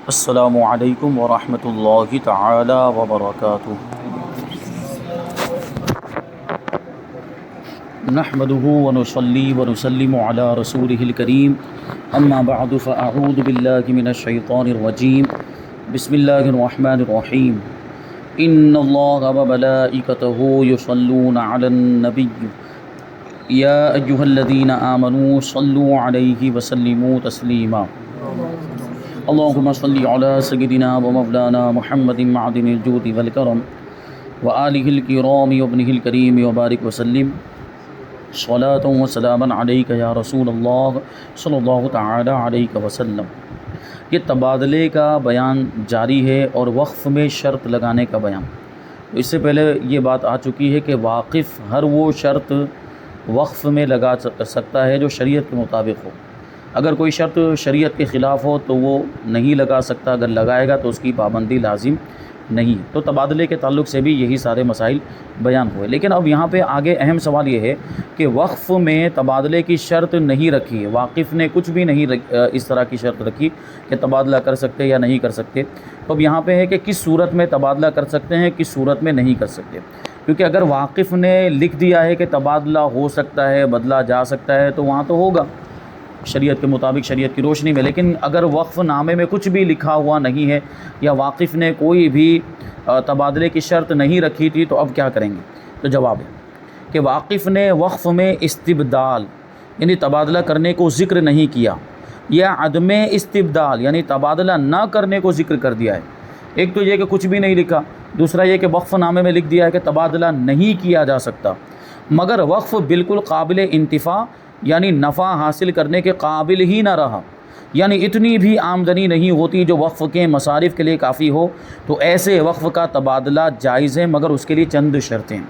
السلام علیکم ورحمۃ اللہ تعالی وبرکاتہ۔ نحمده ونصلي ونسلم على رسوله الكريم اما بعد فاعوذ باللہ من الشیطان الرجیم بسم اللہ الرحمن الرحیم ان اللہ وملائکته یصلون علی النبی یا ایہا الذین آمنوا صلوا علیہ وسلموا تسلیما اللهم صل على سيدنا ومولانا محمد معدن الجود والكرم وآله الكرام وابنه الكريم وبارك وسلم صلاة وسلاما عليك يا رسول الله صلی اللہ تعالی علیہ وسلم۔ یہ تبادلے کا بیان جاری ہے اور وقف میں شرط لگانے کا بیان۔ اس سے پہلے یہ بات آ چکی ہے کہ واقف ہر وہ شرط وقف میں لگا سکتا ہے جو شریعت کے مطابق ہو۔ اگر کوئی شرط شریعت کے خلاف ہو تو وہ نہیں لگا سکتا، اگر لگائے گا تو اس کی پابندی لازم نہیں۔ تو تبادلے کے تعلق سے بھی یہی سارے مسائل بیان ہوئے، لیکن اب یہاں پہ آگے اہم سوال یہ ہے کہ وقف میں تبادلے کی شرط نہیں رکھی ہے، واقف نے کچھ بھی نہیں اس طرح کی شرط رکھی کہ تبادلہ کر سکتے یا نہیں کر سکتے۔ تو اب یہاں پہ ہے کہ کس صورت میں تبادلہ کر سکتے ہیں، کس صورت میں نہیں کر سکتے، کیونکہ اگر واقف نے لکھ دیا ہے کہ تبادلہ ہو سکتا ہے، بدلا جا سکتا ہے، تو وہاں تو ہوگا شریعت کے مطابق، شریعت کی روشنی میں۔ لیکن اگر وقف نامے میں کچھ بھی لکھا ہوا نہیں ہے یا واقف نے کوئی بھی تبادلے کی شرط نہیں رکھی تھی تو اب کیا کریں گے؟ تو جواب ہے کہ واقف نے وقف میں استبدال یعنی تبادلہ کرنے کو ذکر نہیں کیا، یا عدم استبدال یعنی تبادلہ نہ کرنے کو ذکر کر دیا ہے۔ ایک تو یہ کہ کچھ بھی نہیں لکھا، دوسرا یہ کہ وقف نامے میں لکھ دیا ہے کہ تبادلہ نہیں کیا جا سکتا، مگر وقف بالکل قابل انتفاع یعنی نفع حاصل کرنے کے قابل ہی نہ رہا، یعنی اتنی بھی آمدنی نہیں ہوتی جو وقف کے مصارف کے لیے کافی ہو، تو ایسے وقف کا تبادلہ جائز ہے، مگر اس کے لیے چند شرطیں ہیں۔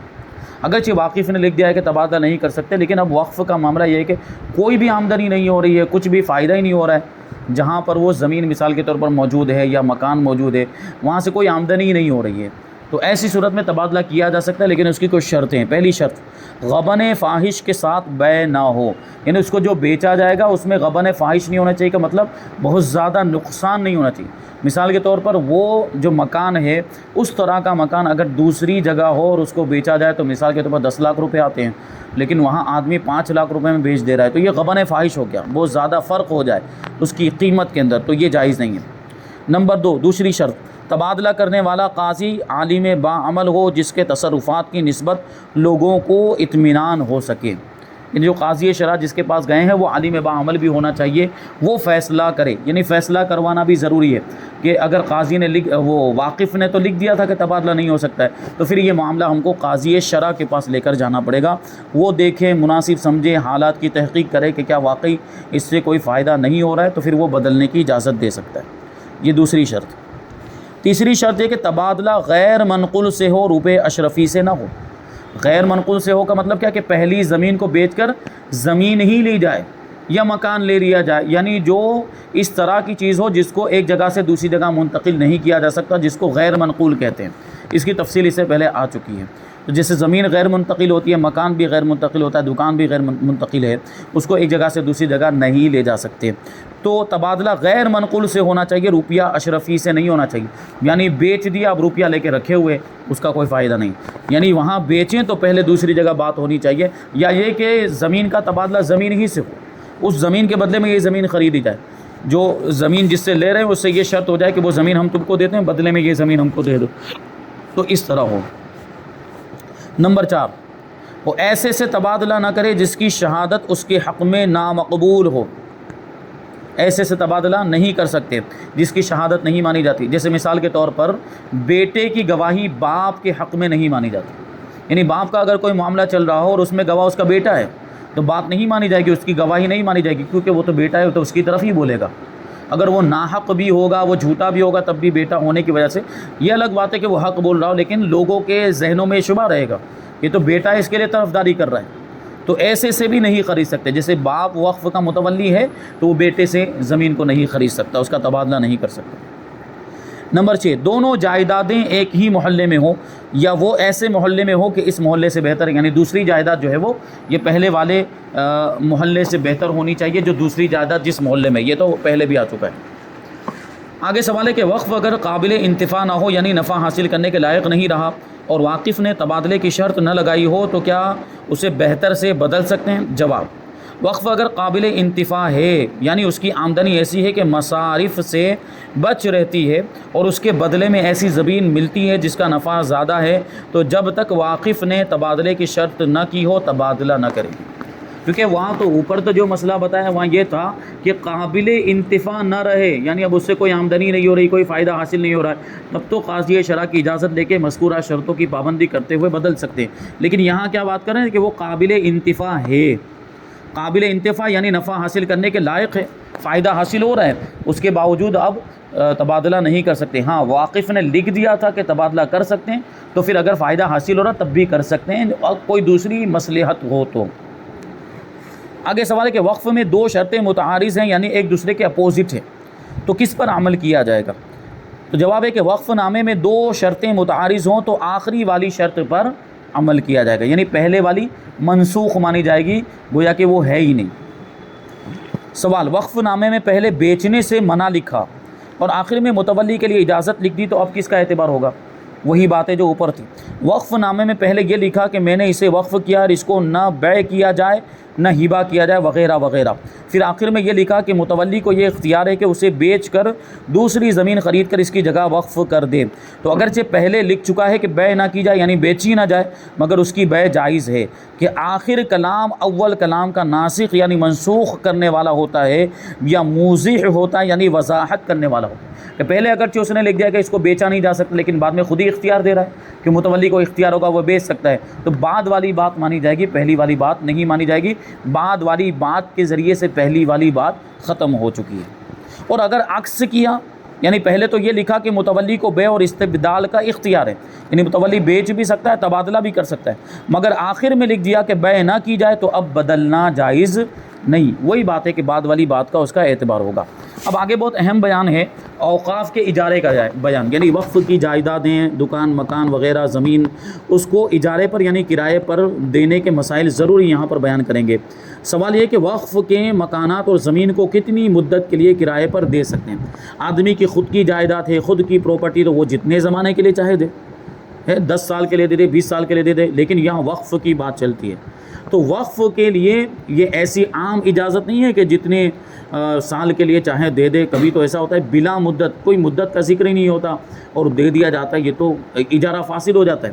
اگرچہ واقف نے لکھ دیا ہے کہ تبادلہ نہیں کر سکتے، لیکن اب وقف کا معاملہ یہ ہے کہ کوئی بھی آمدنی نہیں ہو رہی ہے، کچھ بھی فائدہ ہی نہیں ہو رہا ہے، جہاں پر وہ زمین مثال کے طور پر موجود ہے یا مکان موجود ہے وہاں سے کوئی آمدنی ہی نہیں ہو رہی ہے، تو ایسی صورت میں تبادلہ کیا جا سکتا ہے، لیکن اس کی کچھ شرطیں ہیں۔ پہلی شرط غبن فاحش کے ساتھ بیع نہ ہو، یعنی اس کو جو بیچا جائے گا اس میں غبن فاحش نہیں ہونا چاہیے، کہ مطلب بہت زیادہ نقصان نہیں ہونا چاہیے۔ مثال کے طور پر وہ جو مکان ہے اس طرح کا مکان اگر دوسری جگہ ہو اور اس کو بیچا جائے تو مثال کے طور پر 10 لاکھ روپے آتے ہیں، لیکن وہاں آدمی 5 لاکھ روپے میں بیچ دے رہا ہے، تو یہ غبن فاحش ہو گیا، بہت زیادہ فرق ہو جائے اس کی قیمت کے اندر، تو یہ جائز نہیں ہے۔ نمبر 2، دوسری شرط تبادلہ کرنے والا قاضی عالم باعمل ہو جس کے تصرفات کی نسبت لوگوں کو اطمینان ہو سکے، یعنی جو قاضی شرع جس کے پاس گئے ہیں وہ عالم باعمل بھی ہونا چاہیے، وہ فیصلہ کرے، یعنی فیصلہ کروانا بھی ضروری ہے کہ اگر قاضی نے وہ واقف نے تو لکھ دیا تھا کہ تبادلہ نہیں ہو سکتا ہے، تو پھر یہ معاملہ ہم کو قاضی شرع کے پاس لے کر جانا پڑے گا، وہ دیکھے، مناسب سمجھے، حالات کی تحقیق کرے کہ کیا واقعی اس سے کوئی فائدہ نہیں ہو رہا ہے، تو پھر وہ بدلنے کی اجازت دے سکتا ہے۔ یہ دوسری شرط۔ تیسری شرط یہ کہ تبادلہ غیر منقول سے ہو، روپے اشرفی سے نہ ہو۔ غیر منقول سے ہو کا مطلب کیا کہ پہلی زمین کو بیچ کر زمین ہی لی جائے یا مکان لے لیا جائے، یعنی جو اس طرح کی چیز ہو جس کو ایک جگہ سے دوسری جگہ منتقل نہیں کیا جا سکتا، جس کو غیر منقول کہتے ہیں۔ اس کی تفصیل اس سے پہلے آ چکی ہے۔ تو جیسے زمین غیر منتقل ہوتی ہے، مکان بھی غیر منتقل ہوتا ہے، دکان بھی غیر منتقل ہے، اس کو ایک جگہ سے دوسری جگہ نہیں لے جا سکتے۔ تو تبادلہ غیر منقول سے ہونا چاہیے، روپیہ اشرفی سے نہیں ہونا چاہیے، یعنی بیچ دیا اب روپیہ لے کے رکھے ہوئے، اس کا کوئی فائدہ نہیں، یعنی وہاں بیچیں تو پہلے دوسری جگہ بات ہونی چاہیے، یا یہ کہ زمین کا تبادلہ زمین ہی سے ہو، اس زمین کے بدلے میں یہ زمین خریدی جائے، جو زمین جس سے لے رہے ہیں اس سے یہ شرط ہو جائے کہ وہ زمین ہم تم کو دیتے ہیں، بدلے میں یہ زمین ہم کو دے دو، تو اس طرح ہو۔ نمبر 4، وہ ایسے سے تبادلہ نہ کرے جس کی شہادت اس کے حق میں نامقبول ہو۔ ایسے سے تبادلہ نہیں کر سکتے جس کی شہادت نہیں مانی جاتی، جیسے مثال کے طور پر بیٹے کی گواہی باپ کے حق میں نہیں مانی جاتی، یعنی باپ کا اگر کوئی معاملہ چل رہا ہو اور اس میں گواہ اس کا بیٹا ہے تو بات نہیں مانی جائے گی، اس کی گواہی نہیں مانی جائے گی، کیونکہ وہ تو بیٹا ہے تو اس کی طرف ہی بولے گا۔ اگر وہ ناحق بھی ہوگا، وہ جھوٹا بھی ہوگا، تب بھی بیٹا ہونے کی وجہ سے یہ الگ بات ہے کہ وہ حق بول رہا ہو، لیکن لوگوں کے ذہنوں میں شبہ رہے گا یہ تو بیٹا ہے، اس کے لیے طرفداری کر رہا ہے، تو ایسے سے بھی نہیں خرید سکتے۔ جیسے باپ وقف کا متولی ہے تو وہ بیٹے سے زمین کو نہیں خرید سکتا، اس کا تبادلہ نہیں کر سکتا۔ نمبر 6، دونوں جائیدادیں ایک ہی محلے میں ہوں یا وہ ایسے محلے میں ہو کہ اس محلے سے بہتر ہے، یعنی دوسری جائیداد جو ہے وہ یہ پہلے والے محلے سے بہتر ہونی چاہیے، جو دوسری جائیداد جس محلے میں، یہ تو پہلے بھی آ چکا ہے۔ آگے سوال ہے کہ وقف اگر قابل انتفاع نہ ہو یعنی نفع حاصل کرنے کے لائق نہیں رہا اور واقف نے تبادلے کی شرط نہ لگائی ہو تو کیا اسے بہتر سے بدل سکتے ہیں؟ جواب: وقف اگر قابل انتفاع ہے یعنی اس کی آمدنی ایسی ہے کہ مصارف سے بچ رہتی ہے اور اس کے بدلے میں ایسی زمین ملتی ہے جس کا نفع زیادہ ہے، تو جب تک واقف نے تبادلے کی شرط نہ کی ہو تبادلہ نہ کرے. کیونکہ وہاں تو اوپر تو جو مسئلہ بتایا وہاں یہ تھا کہ قابل انتفاع نہ رہے، یعنی اب اس سے کوئی آمدنی نہیں ہو رہی، کوئی فائدہ حاصل نہیں ہو رہا ہے، تب تو قاضی شرع کی اجازت لے کے مذکورہ شرطوں کی پابندی کرتے ہوئے بدل سکتے ہیں. لیکن یہاں کیا بات کر رہے ہیں کہ وہ قابل انتفاع ہے، قابل انتفاع یعنی نفع حاصل کرنے کے لائق ہے، فائدہ حاصل ہو رہا ہے، اس کے باوجود اب تبادلہ نہیں کر سکتے. ہاں واقف نے لکھ دیا تھا کہ تبادلہ کر سکتے ہیں، تو پھر اگر فائدہ حاصل ہو رہا تب بھی کر سکتے ہیں اور کوئی دوسری مصلحت ہو تو. آگے سوال ہے کہ وقف میں دو شرطیں متعارض ہیں یعنی ایک دوسرے کے اپوزٹ ہیں، تو کس پر عمل کیا جائے گا؟ تو جواب ہے کہ وقف نامے میں دو شرطیں متعارض ہوں تو آخری والی شرط پر عمل کیا جائے گا، یعنی پہلے والی منسوخ مانی جائے گی، گویا کہ وہ ہے ہی نہیں. سوال: وقف نامے میں پہلے بیچنے سے منع لکھا اور آخر میں متولی کے لیے اجازت لکھ دی تو اب کس کا اعتبار ہوگا؟ وہی باتیں جو اوپر تھی. وقف نامے میں پہلے یہ لکھا کہ میں نے اسے وقف کیا اور اس کو نہ بیع کیا جائے نہ ہبہ کیا جائے وغیرہ وغیرہ. پھر آخر میں یہ لکھا کہ متولی کو یہ اختیار ہے کہ اسے بیچ کر دوسری زمین خرید کر اس کی جگہ وقف کر دے. تو اگرچہ پہلے لکھ چکا ہے کہ بیع نہ کی جائے یعنی بیچی نہ جائے، مگر اس کی بیع جائز ہے کہ آخر کلام اول کلام کا ناسخ یعنی منسوخ کرنے والا ہوتا ہے یا موضح ہوتا ہے یعنی وضاحت کرنے والا ہوتا ہے. کہ پہلے اگرچہ اس نے لکھ دیا کہ اس کو بیچا نہیں جا سکتا، لیکن بعد میں خود ہی اختیار دے رہا ہے کہ متولی کو اختیار ہوگا وہ بیچ سکتا ہے، تو بعد والی بات مانی جائے گی، پہلی والی بات نہیں مانی جائے گی. بعد والی بات کے ذریعے سے پہلی والی بات ختم ہو چکی ہے. اور اگر عکس کیا یعنی پہلے تو یہ لکھا کہ متولی کو بیع اور استبدال کا اختیار ہے، یعنی متولی بیچ بھی سکتا ہے تبادلہ بھی کر سکتا ہے، مگر آخر میں لکھ دیا کہ بیع نہ کی جائے تو اب بدلنا جائز نہیں. وہی بات ہے کہ بعد والی بات کا اس کا اعتبار ہوگا. اب آگے بہت اہم بیان ہے اوقاف کے اجارے کا بیان، یعنی وقف کی جائیدادیں، دکان مکان وغیرہ زمین، اس کو اجارے پر یعنی کرائے پر دینے کے مسائل ضروری یہاں پر بیان کریں گے. سوال یہ کہ وقف کے مکانات اور زمین کو کتنی مدت کے لیے کرائے پر دے سکتے ہیں؟ آدمی کی خود کی جائیداد ہے، خود کی پراپرٹی، تو وہ جتنے زمانے کے لیے چاہے دے، 10 سال کے لیے دے دے، 20 سال کے لیے دے دے، لیکن یہاں وقف کی بات چلتی ہے. تو وقف کے لیے یہ ایسی عام اجازت نہیں ہے کہ جتنے سال کے لیے چاہے دے دے. کبھی تو ایسا ہوتا ہے بلا مدت، کوئی مدت کا ذکر ہی نہیں ہوتا اور دے دیا جاتا ہے، یہ تو اجارہ فاسد ہو جاتا ہے.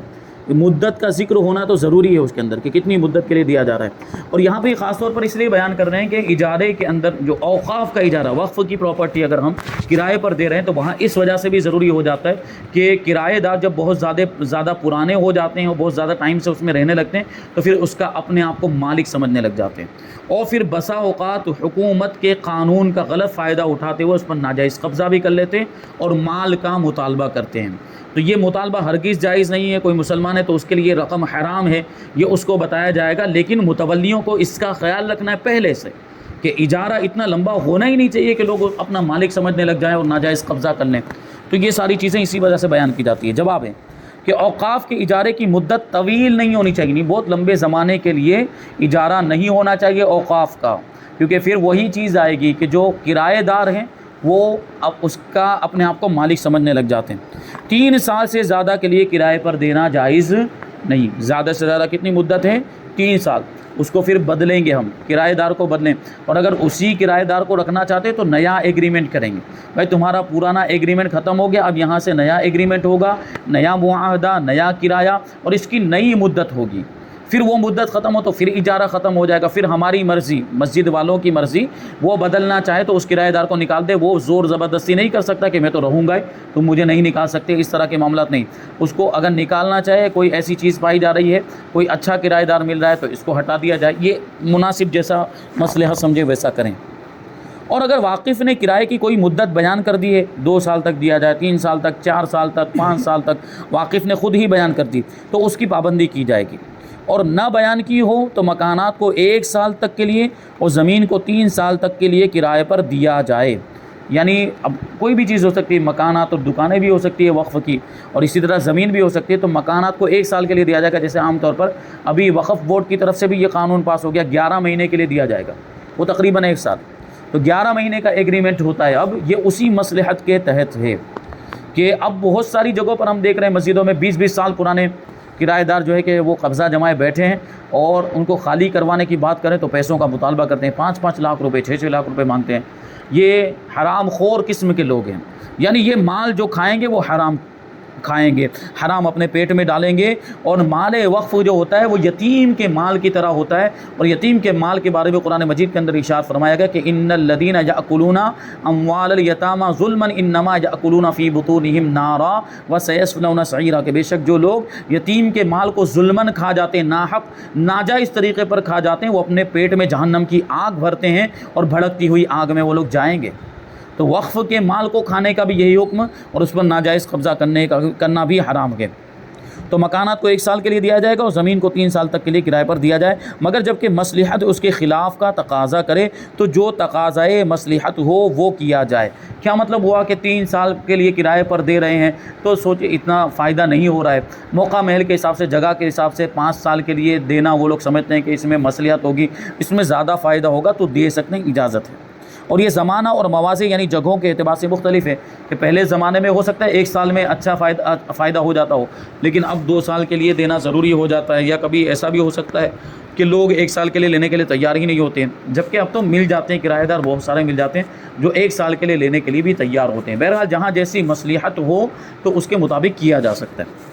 مدت کا ذکر ہونا تو ضروری ہے اس کے اندر کہ کتنی مدت کے لیے دیا جا رہا ہے. اور یہاں پہ خاص طور پر اس لیے بیان کر رہے ہیں کہ اجارے کے اندر جو اوقاف کا اجارہ، وقف کی پراپرٹی اگر ہم کرائے پر دے رہے ہیں تو وہاں اس وجہ سے بھی ضروری ہو جاتا ہے کہ کرایہ دار جب بہت زیادہ پرانے ہو جاتے ہیں اور بہت زیادہ ٹائم سے اس میں رہنے لگتے ہیں تو پھر اس کا اپنے آپ کو مالک سمجھنے لگ جاتے ہیں، اور پھر بسا اوقات حکومت کے قانون کا غلط فائدہ اٹھاتے ہوئے اس پر ناجائز قبضہ بھی کر لیتے ہیں اور مال کا مطالبہ کرتے ہیں. تو یہ مطالبہ ہرگز جائز نہیں ہے. کوئی مسلمان ہے تو اس کے لیے رقم حرام ہے، یہ اس کو بتایا جائے گا، لیکن متولیوں کو اس کا خیال رکھنا ہے پہلے سے کہ اجارہ اتنا لمبا ہونا ہی نہیں چاہیے کہ لوگ اپنا مالک سمجھنے لگ جائیں اور ناجائز قبضہ کر لیں. تو یہ ساری چیزیں اسی وجہ سے بیان کی جاتی ہے. جواب ہے کہ اوقاف کے اجارے کی مدت طویل نہیں ہونی چاہیے، نہیں بہت لمبے زمانے کے لیے اجارہ نہیں ہونا چاہیے اوقاف کا، کیونکہ پھر وہی چیز آئے گی کہ جو کرایہ دار ہیں وہ اب اس کا اپنے آپ کو مالک سمجھنے لگ جاتے ہیں. 3 سال سے زیادہ کے لیے کرائے پر دینا جائز نہیں. زیادہ سے زیادہ کتنی مدت ہے؟ 3 سال. اس کو پھر بدلیں گے ہم، کرایہ دار کو بدلیں، اور اگر اسی کرایہ دار کو رکھنا چاہتے تو نیا ایگریمنٹ کریں گے. بھائی تمہارا پرانا ایگریمنٹ ختم ہو گیا، اب یہاں سے نیا ایگریمنٹ ہوگا، نیا معاہدہ، نیا کرایہ، اور اس کی نئی مدت ہوگی. پھر وہ مدت ختم ہو تو پھر اجارہ ختم ہو جائے گا. پھر ہماری مرضی، مسجد والوں کی مرضی، وہ بدلنا چاہے تو اس کرایہ دار کو نکال دے. وہ زور زبردستی نہیں کر سکتا کہ میں تو رہوں گا ہی، تم مجھے نہیں نکال سکتے. اس طرح کے معاملات نہیں. اس کو اگر نکالنا چاہے، کوئی ایسی چیز پائی جا رہی ہے، کوئی اچھا کرایہ دار مل رہا ہے تو اس کو ہٹا دیا جائے. یہ مناسب جیسا مصلحت سمجھے ویسا کریں. اور اگر واقف نے کرائے کی کوئی مدت بیان کر دی ہے، 2 سال تک دیا جائے، 3 سال تک، 4 سال تک، 5 سال تک، واقف نے خود ہی بیان کر دی تو اس کی پابندی کی جائے گی. اور نہ بیان کی ہو تو مکانات کو 1 سال تک کے لیے اور زمین کو 3 سال تک کے لیے کرائے پر دیا جائے. یعنی اب کوئی بھی چیز ہو سکتی ہے، مکانات اور دکانیں بھی ہو سکتی ہے وقف کی، اور اسی طرح زمین بھی ہو سکتی ہے. تو مکانات کو 1 سال کے لیے دیا جائے گا. جیسے عام طور پر ابھی وقف بورڈ کی طرف سے بھی یہ قانون پاس ہو گیا، 11 مہینے کے لیے دیا جائے گا، وہ تقریباً 1 سال. تو 11 مہینے کا ایگریمنٹ ہوتا ہے. اب یہ اسی مصلحت کے تحت ہے کہ اب بہت ساری جگہوں پر ہم دیکھ رہے ہیں مسجدوں میں 20-20 سال پرانے کرایہ دار جو ہے کہ وہ قبضہ جمائے بیٹھے ہیں، اور ان کو خالی کروانے کی بات کریں تو پیسوں کا مطالبہ کرتے ہیں، 5-5 لاکھ روپے 6-6 لاکھ روپے مانگتے ہیں. یہ حرام خور قسم کے لوگ ہیں، یعنی یہ مال جو کھائیں گے وہ حرام کھائیں گے، حرام اپنے پیٹ میں ڈالیں گے. اور مال وقف جو ہوتا ہے وہ یتیم کے مال کی طرح ہوتا ہے، اور یتیم کے مال کے بارے میں قرآن مجید کے اندر ارشاد فرمایا گیا کہ ان الذین یاکلون اموال الیتامی ظلما انما یاکلون فی بطونہم نارا وسیصلون سعیرا، کہ بے شک جو لوگ یتیم کے مال کو ظلماً کھا جاتے ہیں، ناحق ناجائز طریقے پر کھا جاتے ہیں، وہ اپنے پیٹ میں جہنم کی آگ بھرتے ہیں اور بھڑکتی ہوئی آگ میں وہ لوگ جائیں گے. تو وقف کے مال کو کھانے کا بھی یہی حکم، اور اس پر ناجائز قبضہ کرنا بھی حرام ہے. تو مکانات کو 1 سال کے لیے دیا جائے گا اور زمین کو 3 سال تک کے لیے کرائے پر دیا جائے، مگر جب کہ مصلحت اس کے خلاف کا تقاضا کرے تو جو تقاضائے مصلحت ہو وہ کیا جائے. کیا مطلب ہوا کہ 3 سال کے لیے کرائے پر دے رہے ہیں تو سوچے اتنا فائدہ نہیں ہو رہا ہے، موقع محل کے حساب سے، جگہ کے حساب سے 5 سال کے لیے دینا وہ لوگ سمجھتے ہیں کہ اس میں مصلحت ہوگی، اس میں زیادہ فائدہ ہوگا تو دے سکتے ہیں، اجازت ہے. اور یہ زمانہ اور مواضع یعنی جگہوں کے اعتبار سے مختلف ہے کہ پہلے زمانے میں ہو سکتا ہے 1 سال میں اچھا فائدہ ہو جاتا ہو، لیکن اب 2 سال کے لیے دینا ضروری ہو جاتا ہے، یا کبھی ایسا بھی ہو سکتا ہے کہ لوگ 1 سال کے لیے لینے کے لیے تیار ہی نہیں ہوتے ہیں، جبکہ اب تو مل جاتے ہیں، کرایہ دار بہت سارے مل جاتے ہیں جو 1 سال کے لیے لینے کے لیے بھی تیار ہوتے ہیں. بہرحال جہاں جیسی مصلحت ہو تو اس کے مطابق کیا جا سکتا ہے.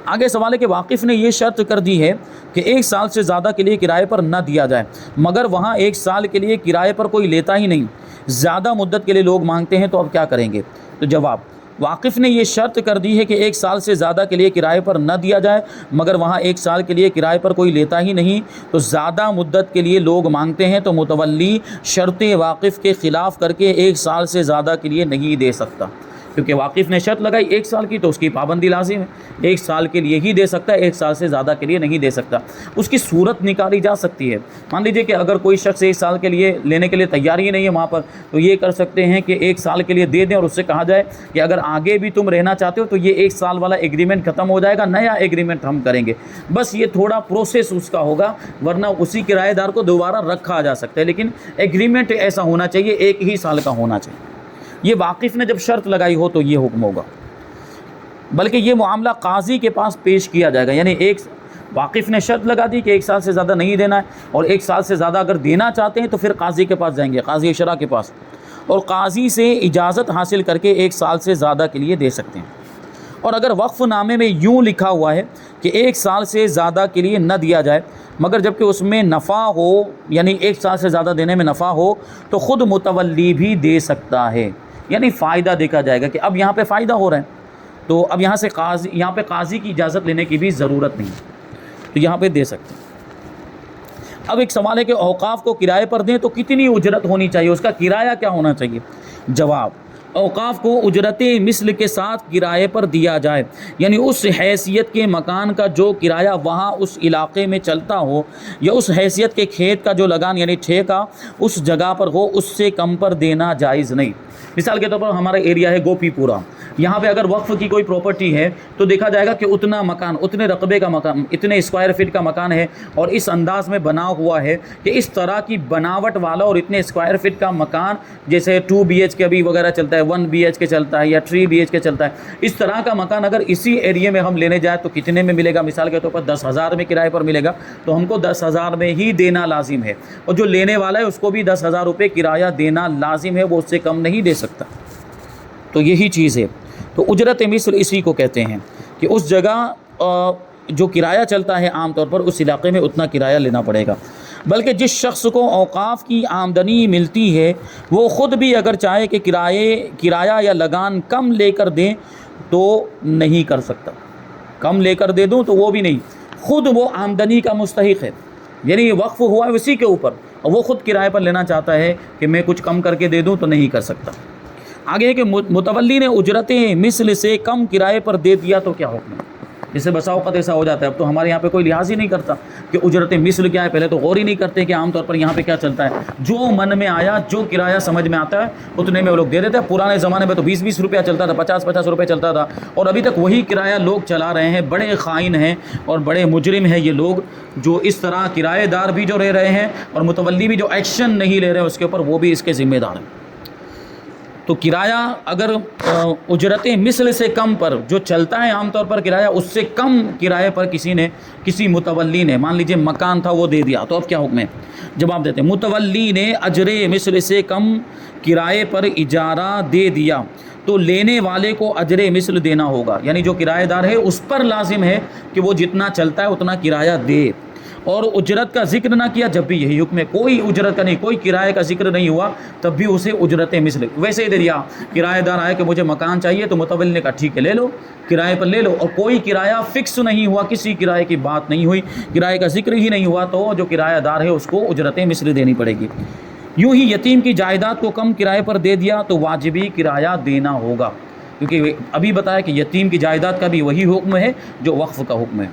آگے سوال ہے کہ واقف نے یہ شرط کر دی ہے کہ 1 سال سے زیادہ کے لیے کرائے پر نہ دیا جائے، مگر وہاں 1 سال کے لیے کرائے پر کوئی لیتا ہی نہیں، زیادہ مدت کے لیے لوگ مانگتے ہیں، تو اب کیا کریں گے؟ تو جواب، واقف نے یہ شرط کر دی ہے کہ 1 سال سے زیادہ کے لیے کرائے پر نہ دیا جائے، مگر وہاں 1 سال کے لیے کرائے پر کوئی لیتا ہی نہیں، تو زیادہ مدت کے لیے لوگ مانگتے ہیں تو متولی شرط واقف کے خلاف کر کے 1 سال سے زیادہ کے لیے نہیں دے سکتا، کیونکہ واقف نے شرط لگائی 1 سال کی تو اس کی پابندی لازم ہے، 1 سال کے لیے ہی دے سکتا ہے، 1 سال سے زیادہ کے لیے نہیں دے سکتا. اس کی صورت نکالی جا سکتی ہے. مان لیجیے کہ اگر کوئی شخص 1 سال کے لیے لینے کے لیے تیار ہی نہیں ہے وہاں پر، تو یہ کر سکتے ہیں کہ 1 سال کے لیے دے دیں اور اس سے کہا جائے کہ اگر آگے بھی تم رہنا چاہتے ہو تو یہ 1 سال والا ایگریمنٹ ختم ہو جائے گا، نیا ایگریمنٹ ہم کریں گے. بس یہ تھوڑا پروسیس اس کا ہوگا، ورنہ اسی کرایہ دار کو دوبارہ رکھا جا سکتا ہے، لیکن ایگریمنٹ ایسا ہونا چاہیے، 1 ہی سال کا ہونا چاہیے. یہ واقف نے جب شرط لگائی ہو تو یہ حکم ہوگا، بلکہ یہ معاملہ قاضی کے پاس پیش کیا جائے گا. یعنی واقف نے شرط لگا دی کہ 1 سال سے زیادہ نہیں دینا ہے، اور 1 سال سے زیادہ اگر دینا چاہتے ہیں تو پھر قاضی کے پاس جائیں گے، قاضی شرع کے پاس، اور قاضی سے اجازت حاصل کر کے 1 سال سے زیادہ کے لیے دے سکتے ہیں. اور اگر وقف نامے میں یوں لکھا ہوا ہے کہ 1 سال سے زیادہ کے لیے نہ دیا جائے، مگر جب کہ اس میں نفع ہو، یعنی 1 سال سے زیادہ دینے میں نفع ہو، تو خود متولی بھی دے سکتا ہے. یعنی فائدہ دیکھا جائے گا کہ اب یہاں پہ فائدہ ہو رہا ہے، تو اب یہاں پہ قاضی کی اجازت لینے کی بھی ضرورت نہیں، تو یہاں پہ دے سکتے ہیں. اب ایک سوال ہے کہ اوقاف کو کرائے پر دیں تو کتنی اجرت ہونی چاہیے، اس کا کرایہ کیا ہونا چاہیے؟ جواب، اوقاف کو اجرت مثل کے ساتھ کرائے پر دیا جائے، یعنی اس حیثیت کے مکان کا جو کرایہ وہاں اس علاقے میں چلتا ہو، یا اس حیثیت کے کھیت کا جو لگان یعنی ٹھیکہ اس جگہ پر ہو، اس سے کم پر دینا جائز نہیں. مثال کے طور پر ہمارا ایریا ہے گوپی پورا، یہاں پہ اگر وقف کی کوئی پراپرٹی ہے تو دیکھا جائے گا کہ اتنا مکان، اتنے رقبے کا مکان، اتنے اسکوائر فٹ کا مکان ہے، اور اس انداز میں بنا ہوا ہے کہ اس طرح کی بناوٹ والا اور اتنے اسکوائر فٹ کا مکان، جیسے 2 BHK ابھی وغیرہ چلتا ہے، 1 BHK چلتا ہے، یا 3 BHK چلتا ہے، اس طرح کا مکان اگر اسی ایریے میں ہم لینے جائیں تو کتنے میں ملے گا؟ مثال کے طور پر 10,000 میں کرائے پر ملے گا، تو ہم کو 10,000 میں ہی دینا لازم ہے، اور جو لینے والا ہے اس کو بھی 10,000 روپے کرایہ دینا لازم ہے، وہ اس سے کم نہیں دے سکتا. تو یہی چیز ہے. تو اجرت مثل اسی کو کہتے ہیں کہ اس جگہ جو کرایہ چلتا ہے عام طور پر اس علاقے میں اتنا کرایہ لینا پڑے گا. بلکہ جس شخص کو اوقاف کی آمدنی ملتی ہے وہ خود بھی اگر چاہے کہ کرایہ یا لگان کم لے کر دیں تو نہیں کر سکتا. کم لے کر دے دوں تو وہ بھی نہیں، خود وہ آمدنی کا مستحق ہے، یعنی وقف ہوا ہے اسی کے اوپر، اور وہ خود کرائے پر لینا چاہتا ہے کہ میں کچھ کم کر کے دے دوں تو نہیں کر سکتا. آگے کہ متولی نے اجرت مثل سے کم کرائے پر دے دیا تو کیا حکم ہے؟ جیسے بسا اوقات ایسا ہو جاتا ہے، اب تو ہمارے یہاں پہ کوئی لحاظ ہی نہیں کرتا کہ اجرت مثل کیا ہے، پہلے تو غور ہی نہیں کرتے کہ عام طور پر یہاں پہ کیا چلتا ہے، جو من میں آیا، جو کرایہ سمجھ میں آتا ہے اتنے میں وہ لوگ دے دیتے ہیں۔ پرانے زمانے میں تو 20-20 روپیہ چلتا تھا، 50-50 روپے چلتا تھا، اور ابھی تک وہی کرایہ لوگ چلا رہے ہیں۔ بڑے خائن ہیں اور بڑے مجرم ہیں یہ لوگ، جو اس طرح کرایہ دار بھی جو رہ رہے ہیں اور متولی بھی جو ایکشن نہیں لے رہے اس کے اوپر، وہ بھی اس کے ذمہ دار ہیں۔ تو کرایہ اگر اجرت مثل سے کم پر جو چلتا ہے عام طور پر کرایہ، اس سے کم کرایے پر کسی متولی نے، مان لیجئے مکان تھا وہ دے دیا، تو اب کیا حکم ہے؟ جواب دیتے ہیں متولی نے اجر مثل سے کم کرایے پر اجارہ دے دیا تو لینے والے کو اجر مثل دینا ہوگا، یعنی جو کرایہ دار ہے اس پر لازم ہے کہ وہ جتنا چلتا ہے اتنا کرایہ دے، اور اجرت کا ذکر نہ کیا جب بھی یہی حکم ہے، کوئی اجرت کا نہیں، کوئی کرایہ کا ذکر نہیں ہوا تب بھی اسے اجرت مثل۔ ویسے ہی دے دیا، کرایہ دار آئے کہ مجھے مکان چاہیے تو متولی نے کہا ٹھیک ہے لے لو، کرایہ پر لے لو، اور کوئی کرایہ فکس نہیں ہوا، کسی کرایہ کی بات نہیں ہوئی، کرایہ کا ذکر ہی نہیں ہوا، تو جو کرایہ دار ہے اس کو اجرت مثل دینی پڑے گی۔ یوں ہی یتیم کی جائیداد کو کم کرایے پر دے دیا تو واجبی کرایہ دینا ہوگا، کیونکہ ابھی بتایا کہ یتیم کی جائیداد کا بھی وہی حکم ہے جو وقف کا حکم ہے۔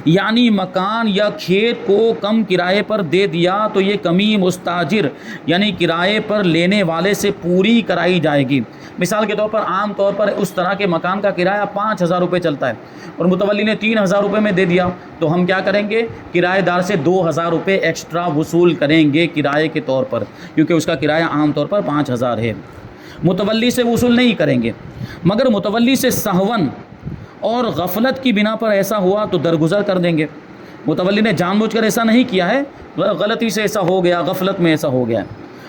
یعنی مکان یا کھیت کو کم کرائے پر دے دیا تو یہ کمی مستاجر یعنی کرائے پر لینے والے سے پوری کرائی جائے گی۔ مثال کے طور پر عام طور پر اس طرح کے مکان کا کرایہ 5,000 روپے چلتا ہے اور متولی نے 3,000 روپے میں دے دیا، تو ہم کیا کریں گے؟ کرایہ دار سے 2,000 روپے ایکسٹرا وصول کریں گے کرائے کے طور پر، کیونکہ اس کا کرایہ عام طور پر 5,000 ہے۔ متولی سے وصول نہیں کریں گے، مگر متولی سے سہون اور غفلت کی بنا پر ایسا ہوا تو درگزر کر دیں گے۔ متولی نے جان بوجھ کر ایسا نہیں کیا ہے، غلطی سے ایسا ہو گیا، غفلت میں ایسا ہو گیا ہے،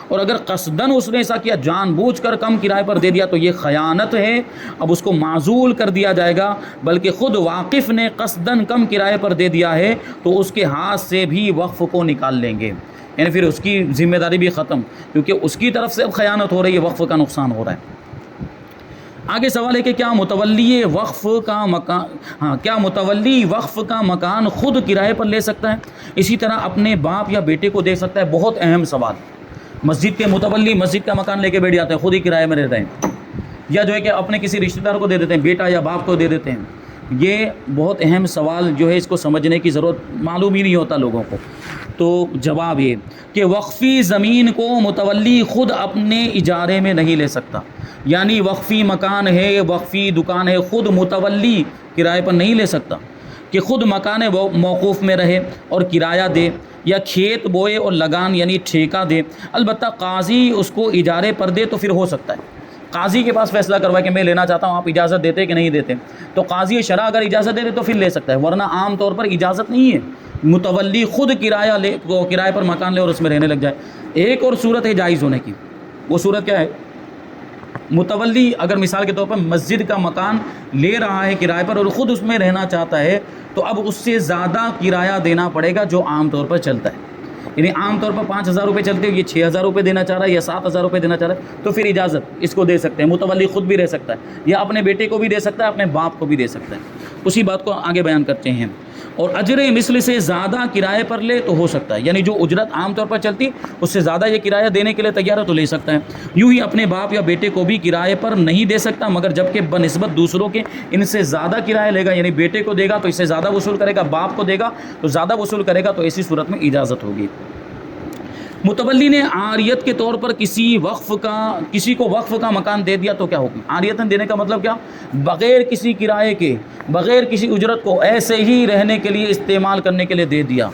اور اگر قصدن اس نے ایسا کیا، جان بوجھ کر کم کرائے پر دے دیا تو یہ خیانت ہے، اب اس کو معزول کر دیا جائے گا۔ بلکہ خود واقف نے قصدن کم کرائے پر دے دیا ہے تو اس کے ہاتھ سے بھی وقف کو نکال لیں گے، یعنی پھر اس کی ذمہ داری بھی ختم، کیونکہ اس کی طرف سے اب خیانت ہو رہی ہے، وقف کا نقصان ہو رہا ہے۔ آگے سوال ہے کہ کیا متولی وقف کا مکان خود کرائے پر لے سکتا ہے، اسی طرح اپنے باپ یا بیٹے کو دے سکتا ہے؟ بہت اہم سوال۔ مسجد کے متولی مسجد کا مکان لے کے بیٹھ جاتے ہیں، خود ہی کرائے میں رہتے ہیں، یا جو ہے کہ اپنے کسی رشتہ دار کو دے دیتے ہیں، بیٹا یا باپ کو دے دیتے ہیں۔ یہ بہت اہم سوال جو ہے، اس کو سمجھنے کی ضرورت، معلوم ہی نہیں ہوتا لوگوں کو۔ تو جواب یہ کہ وقفی زمین کو متولی خود اپنے اجارے میں نہیں لے سکتا، یعنی وقفی مکان ہے، وقفی دکان ہے، خود متولی کرائے پر نہیں لے سکتا کہ خود مکان موقوف میں رہے اور کرایہ دے، یا کھیت بوئے اور لگان یعنی ٹھیکہ دے۔ البتہ قاضی اس کو اجارے پر دے تو پھر ہو سکتا ہے، قاضی کے پاس فیصلہ کروائے کہ میں لینا چاہتا ہوں، آپ اجازت دیتے کہ نہیں دیتے، تو قاضی شرع اگر اجازت دے دے تو پھر لے سکتا ہے، ورنہ عام طور پر اجازت نہیں ہے۔ متولی خود کرایہ پر مکان لے اور اس میں رہنے لگ جائے۔ ایک اور صورت ہے جائز ہونے کی، وہ صورت کیا ہے؟ متولی اگر مثال کے طور پر مسجد کا مکان لے رہا ہے کرائے پر اور خود اس میں رہنا چاہتا ہے، تو اب اس سے زیادہ کرایہ دینا پڑے گا جو عام طور پر چلتا ہے، یعنی عام طور پر 5,000 روپے چلتے ہیں، یہ 6,000 روپے دینا چاہ رہا ہے یا 7,000 روپے دینا چاہ رہا ہے، تو پھر اجازت اس کو دے سکتے ہیں، متولی خود بھی رہ سکتا ہے، یا اپنے بیٹے کو بھی دے سکتا ہے، اپنے باپ کو بھی دے سکتا ہے۔ اسی بات کو آگے بیان کرتے ہیں۔ اور اجر مثل سے زیادہ کرائے پر لے تو ہو سکتا ہے، یعنی جو اجرت عام طور پر چلتی اس سے زیادہ یہ کرایہ دینے کے لیے تیار ہے تو لے سکتا ہے۔ یوں ہی اپنے باپ یا بیٹے کو بھی کرائے پر نہیں دے سکتا، مگر جبکہ بنسبت دوسروں کے ان سے زیادہ کرایہ لے گا، یعنی بیٹے کو دے گا تو اس سے زیادہ وصول کرے گا، باپ کو دے گا تو زیادہ وصول کرے گا، تو ایسی صورت میں اجازت ہوگی۔ متولی نے عاریت کے طور پر کسی کو وقف کا مکان دے دیا تو کیا حکم؟ عاریتاً دینے کا مطلب کیا؟ بغیر کسی کرائے کے، بغیر کسی اجرت کو ایسے ہی رہنے کے لیے، استعمال کرنے کے لیے دے دیا،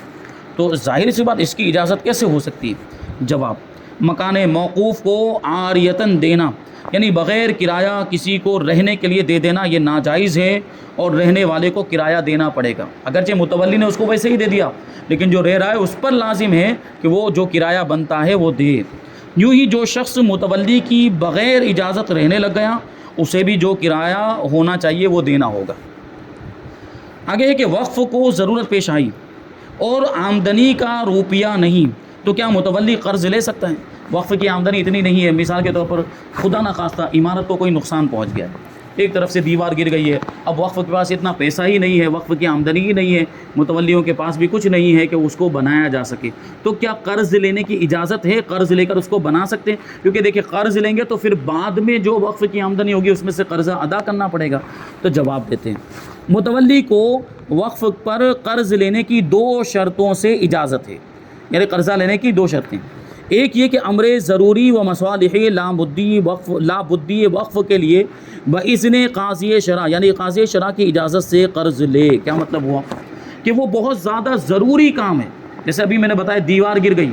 تو ظاہر سی بات اس کی اجازت کیسے ہو سکتی ہے؟ جواب، مکان موقوف کو عاریتاً دینا یعنی بغیر کرایہ کسی کو رہنے کے لیے دے دینا، یہ ناجائز ہے اور رہنے والے کو کرایہ دینا پڑے گا، اگرچہ متولی نے اس کو ویسے ہی دے دیا، لیکن جو رہ رہا ہے اس پر لازم ہے کہ وہ جو کرایہ بنتا ہے وہ دے۔ یوں ہی جو شخص متولی کی بغیر اجازت رہنے لگ گیا، اسے بھی جو کرایہ ہونا چاہیے وہ دینا ہوگا۔ آگے ہے کہ وقف کو ضرورت پیش آئی اور آمدنی کا روپیہ نہیں تو کیا متولی قرض لے سکتا ہے؟ وقف کی آمدنی اتنی نہیں ہے، مثال کے طور پر خدا نخواستہ عمارت کو کوئی نقصان پہنچ گیا ہے، ایک طرف سے دیوار گر گئی ہے، اب وقف کے پاس اتنا پیسہ ہی نہیں ہے، وقف کی آمدنی ہی نہیں ہے، متولیوں کے پاس بھی کچھ نہیں ہے کہ اس کو بنایا جا سکے، تو کیا قرض لینے کی اجازت ہے؟ قرض لے کر اس کو بنا سکتے ہیں؟ کیونکہ دیکھیں قرض لیں گے تو پھر بعد میں جو وقف کی آمدنی ہوگی اس میں سے قرضہ ادا کرنا پڑے گا۔ تو جواب دیتے ہیں متولی کو وقف پر قرض لینے کی 2 شرطوں سے اجازت ہے، یعنی قرضہ لینے کی 2 شرطیں۔ ایک یہ کہ امر ضروری و مصالح لا بدی وقف کے لیے باذن قاضی شرع، یعنی قاضی شرع کی اجازت سے قرض لے۔ کیا مطلب ہوا؟ کہ وہ بہت زیادہ ضروری کام ہے، جیسے ابھی میں نے بتایا دیوار گر گئی،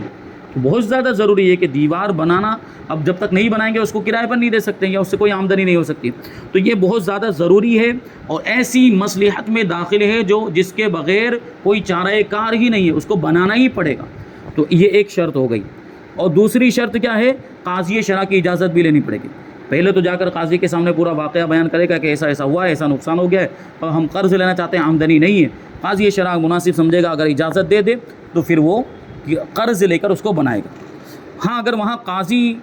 تو بہت زیادہ ضروری ہے کہ دیوار بنانا، اب جب تک نہیں بنائیں گے اس کو کرائے پر نہیں دے سکتے یا اس سے کوئی آمدنی نہیں ہو سکتی، تو یہ بہت زیادہ ضروری ہے اور ایسی مصلحت میں داخل ہے جس کے بغیر کوئی چارہ کار ہی نہیں ہے، اس کو بنانا ہی پڑے گا۔ تو یہ ایک شرط ہو گئی۔ اور دوسری شرط کیا ہے؟ قاضی شرع کی اجازت بھی لینی پڑے گی۔ پہلے تو جا کر قاضی کے سامنے پورا واقعہ بیان کرے گا کہ ایسا ایسا ہوا ہے، ایسا نقصان ہو گیا ہے اور ہم قرض لینا چاہتے ہیں، آمدنی نہیں ہے۔ قاضی شرع مناسب سمجھے گا، اگر اجازت دے دے تو پھر وہ قرض لے کر اس کو بنائے گا۔ ہاں اگر وہاں قاضی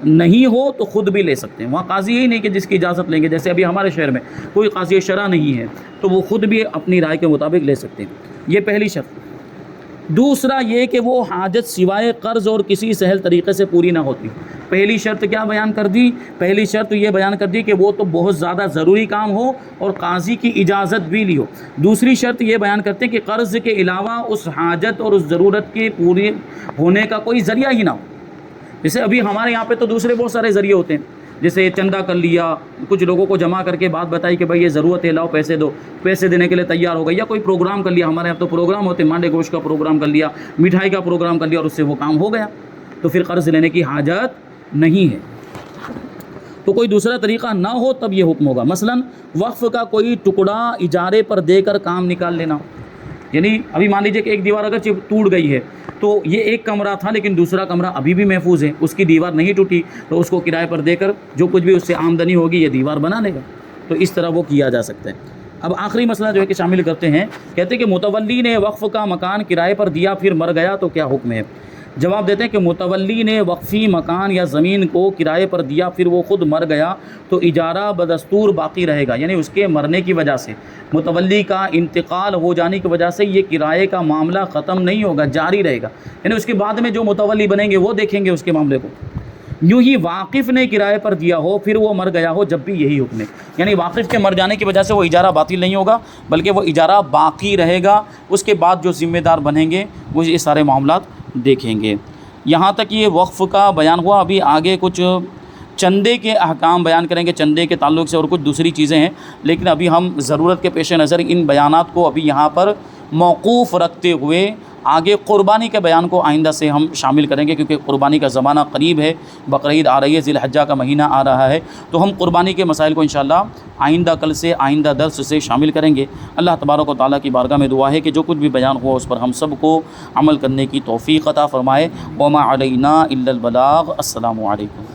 نہیں ہو تو خود بھی لے سکتے ہیں، وہاں قاضی ہی نہیں کہ جس کی اجازت لیں گے، جیسے ابھی ہمارے شہر میں کوئی قاضی شرع نہیں ہے تو وہ خود بھی اپنی رائے کے مطابق لے سکتے ہیں۔ یہ پہلی شرط۔ دوسرا یہ کہ وہ حاجت سوائے قرض اور کسی سہل طریقے سے پوری نہ ہوتی۔ پہلی شرط کیا بیان کر دی؟ پہلی شرط یہ بیان کر دی کہ وہ تو بہت زیادہ ضروری کام ہو اور قاضی کی اجازت بھی لی ہو۔ دوسری شرط یہ بیان کرتے ہیں کہ قرض کے علاوہ اس حاجت اور اس ضرورت کے پورے ہونے کا کوئی ذریعہ ہی نہ ہو۔ جیسے ابھی ہمارے یہاں پہ تو دوسرے بہت سارے ذریعے ہوتے ہیں، جیسے چندہ کر لیا، کچھ لوگوں کو جمع کر کے بات بتائی کہ بھائی یہ ضرورت ہے، لاؤ پیسے دو، پیسے دینے کے لیے تیار ہو گئی، یا کوئی پروگرام کر لیا، ہمارے یہاں تو پروگرام ہوتے ہیں، مانڈے گوشت کا پروگرام کر لیا، مٹھائی کا پروگرام کر لیا اور اس سے وہ کام ہو گیا، تو پھر قرض لینے کی حاجت نہیں ہے۔ تو کوئی دوسرا طریقہ نہ ہو تب یہ حکم ہوگا۔ مثلا وقف کا کوئی ٹکڑا اجارے پر دے کر کام نکال لینا، یعنی ابھی مان لیجیے کہ ایک دیوار اگر ٹوٹ گئی ہے تو یہ ایک کمرہ تھا لیکن دوسرا کمرہ ابھی بھی محفوظ ہے، اس کی دیوار نہیں ٹوٹی، تو اس کو کرائے پر دے کر جو کچھ بھی اس سے آمدنی ہوگی یہ دیوار بنا لے گا، تو اس طرح وہ کیا جا سکتا ہے۔ اب آخری مسئلہ جو ہے کہ شامل کرتے ہیں، کہتے ہیں کہ متولی نے وقف کا مکان کرائے پر دیا پھر مر گیا تو کیا حکم ہے؟ جواب دیتے ہیں کہ متولی نے وقفی مکان یا زمین کو کرائے پر دیا پھر وہ خود مر گیا تو اجارہ بدستور باقی رہے گا، یعنی اس کے مرنے کی وجہ سے، متولی کا انتقال ہو جانے کی وجہ سے یہ کرائے کا معاملہ ختم نہیں ہوگا، جاری رہے گا، یعنی اس کے بعد میں جو متولی بنیں گے وہ دیکھیں گے اس کے معاملے کو۔ یوں ہی واقف نے کرائے پر دیا ہو پھر وہ مر گیا ہو، جب بھی یہی حکم ہے، یعنی واقف کے مر جانے کی وجہ سے وہ اجارہ باطل نہیں ہوگا بلکہ وہ اجارہ باقی رہے گا، اس کے بعد جو ذمہ دار بنیں گے وہ یہ سارے معاملات دیکھیں گے۔ یہاں تک یہ وقف کا بیان ہوا، ابھی آگے کچھ چندے کے احکام بیان کریں گے، چندے کے تعلق سے اور کچھ دوسری چیزیں ہیں، لیکن ابھی ہم ضرورت کے پیش نظر ان بیانات کو ابھی یہاں پر موقوف رکھتے ہوئے آگے قربانی کے بیان کو آئندہ سے ہم شامل کریں گے، کیونکہ قربانی کا زمانہ قریب ہے، بقرعید آ رہی ہے، ذی الحجہ کا مہینہ آ رہا ہے، تو ہم قربانی کے مسائل کو انشاءاللہ آئندہ کل سے آئندہ درس سے شامل کریں گے۔ اللہ تبارک و تعالیٰ کی بارگاہ میں دعا ہے کہ جو کچھ بھی بیان ہوا اس پر ہم سب کو عمل کرنے کی توفیق عطا فرمائے۔ وما علینا الا البلاغ۔ السلام علیکم۔